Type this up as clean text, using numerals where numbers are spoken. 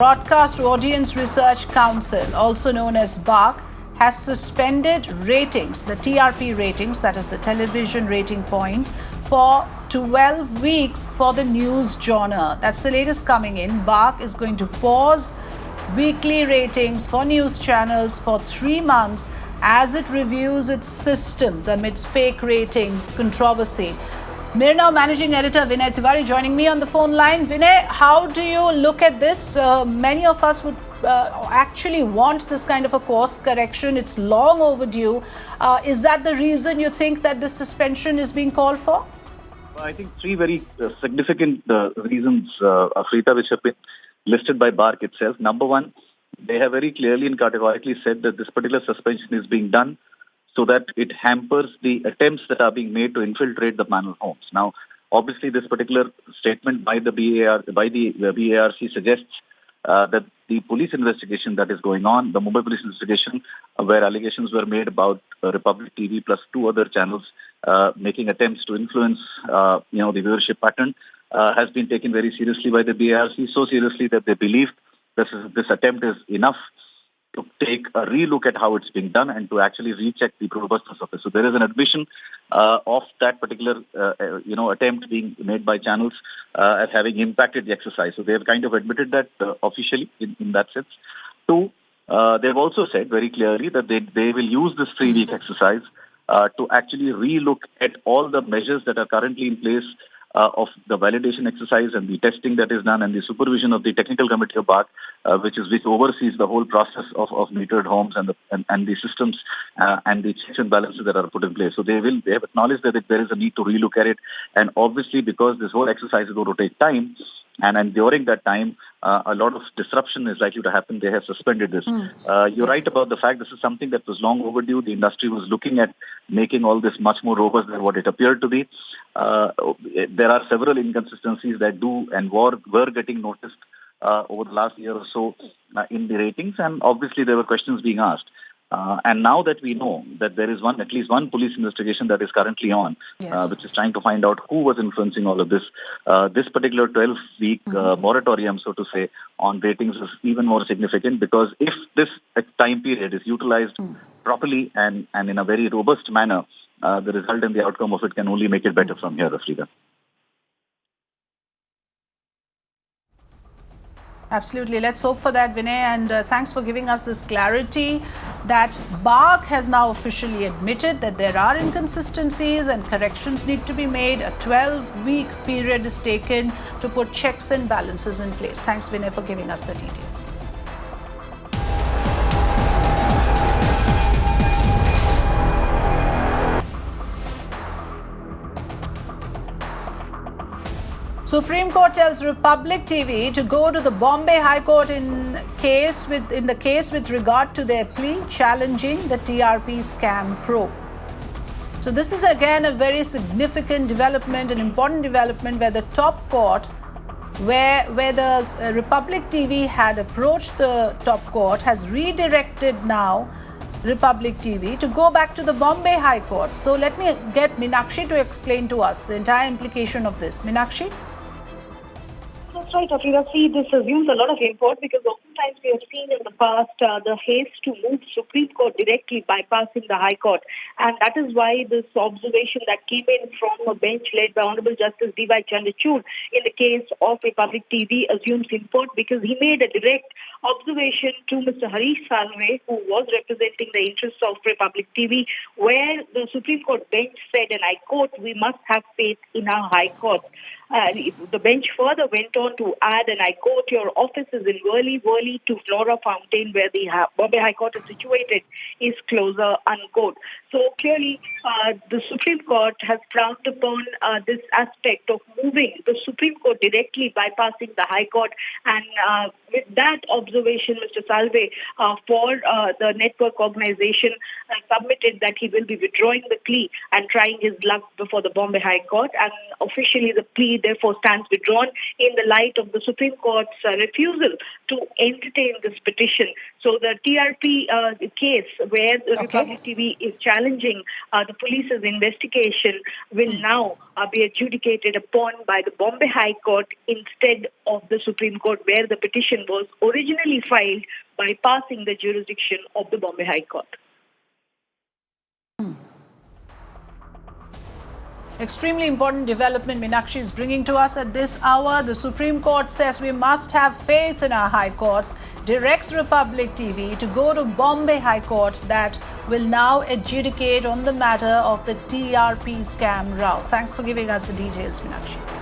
Broadcast Audience Research Council, also known as Barc, has suspended ratings, the TRP ratings, that is the television rating point, for 12 weeks for the news genre. That's the latest coming in. Barc is going to pause weekly ratings for news channels for 3 months as it reviews its systems amidst fake ratings controversy. Mirna Managing Editor Vinay Tiwari joining me on the phone line. Vinay, how do you look at this? Many of us would actually want this kind of a course correction. It's long overdue. Is that the reason you think that this suspension is being called for? I think three very significant reasons, Afrita, which have been listed by Barc itself. Number one, they have very clearly and categorically said that this particular suspension is being done so that it hampers the attempts that are being made to infiltrate the panel homes. Now, obviously, this particular statement by the BARC suggests that the police investigation that is going on, the Mumbai police investigation, where allegations were made about Republic TV plus two other channels making attempts to influence, the viewership pattern, has been taken very seriously by the BARC, so seriously that they believe this attempt is enough to take a relook at how it's being done and to actually recheck the robustness of it. So there is an admission of that particular, attempt being made by channels as having impacted the exercise. So they have kind of admitted that officially in that sense. Two, they've also said very clearly that they will use this 3-week exercise to actually relook at all the measures that are currently in place of the validation exercise and the testing that is done and the supervision of the technical committee of Barc, which oversees the whole process of metered homes and the systems and the checks and balances that are put in place. So they have acknowledged that there is a need to relook at it, and obviously because this whole exercise is going to take time, and during that time, a lot of disruption is likely to happen. They have suspended this. You're right about the fact this is something that was long overdue. The industry was looking at making all this much more robust than what it appeared to be. There are several inconsistencies that were getting noticed over the last year or so in the ratings, and obviously there were questions being asked. And now that we know that there is at least one police investigation that is currently on, which is trying to find out who was influencing all of this, this particular 12-week moratorium, so to say, on ratings is even more significant, because if this time period is utilized properly and in a very robust manner, the result and the outcome of it can only make it better from here, Afrika. Absolutely. Let's hope for that, Vinay. And thanks for giving us this clarity that Barc has now officially admitted that there are inconsistencies and corrections need to be made. A 12-week period is taken to put checks and balances in place. Thanks, Vinay, for giving us the details. Supreme Court tells Republic TV to go to the Bombay High Court in the case with regard to their plea challenging the TRP Scam probe. So this is again a very significant development, an important development, where the top court, where the Republic TV had approached the top court, has redirected now Republic TV to go back to the Bombay High Court. So let me get Meenakshi to explain to us the entire implication of this. Meenakshi? That's right, Afrika. See, this assumes a lot of import because oftentimes we have seen in the past the haste to move Supreme Court directly bypassing the High Court. And that is why this observation that came in from a bench led by Honorable Justice D.Y. Chandrachud in the case of Republic TV assumes import, because he made a direct observation to Mr. Harish Salve, who was representing the interests of Republic TV, where the Supreme Court bench said, and I quote, "We must have faith in our High Court." The bench further went on to add, and I quote, "Your office is in Worli to Flora Fountain, where the Bombay High Court is situated, is closer," unquote. So clearly, the Supreme Court has frowned upon this aspect of moving the Supreme Court directly bypassing the High Court. And with that observation, Mr. Salve for the network organization submitted that he will be withdrawing the plea and trying his luck before the Bombay High Court. And officially, the plea therefore stands withdrawn in the light of the Supreme Court's refusal to entertain this petition. So the TRP case where the Republic TV is challenging the police's investigation will now be adjudicated upon by the Bombay High Court instead of the Supreme Court, where the petition was originally filed, bypassing the jurisdiction of the Bombay High Court. Extremely important development Meenakshi is bringing to us at this hour. The Supreme Court says we must have faith in our high courts, directs Republic TV to go to Bombay High Court that will now adjudicate on the matter of the TRP scam row. Thanks for giving us the details, Meenakshi.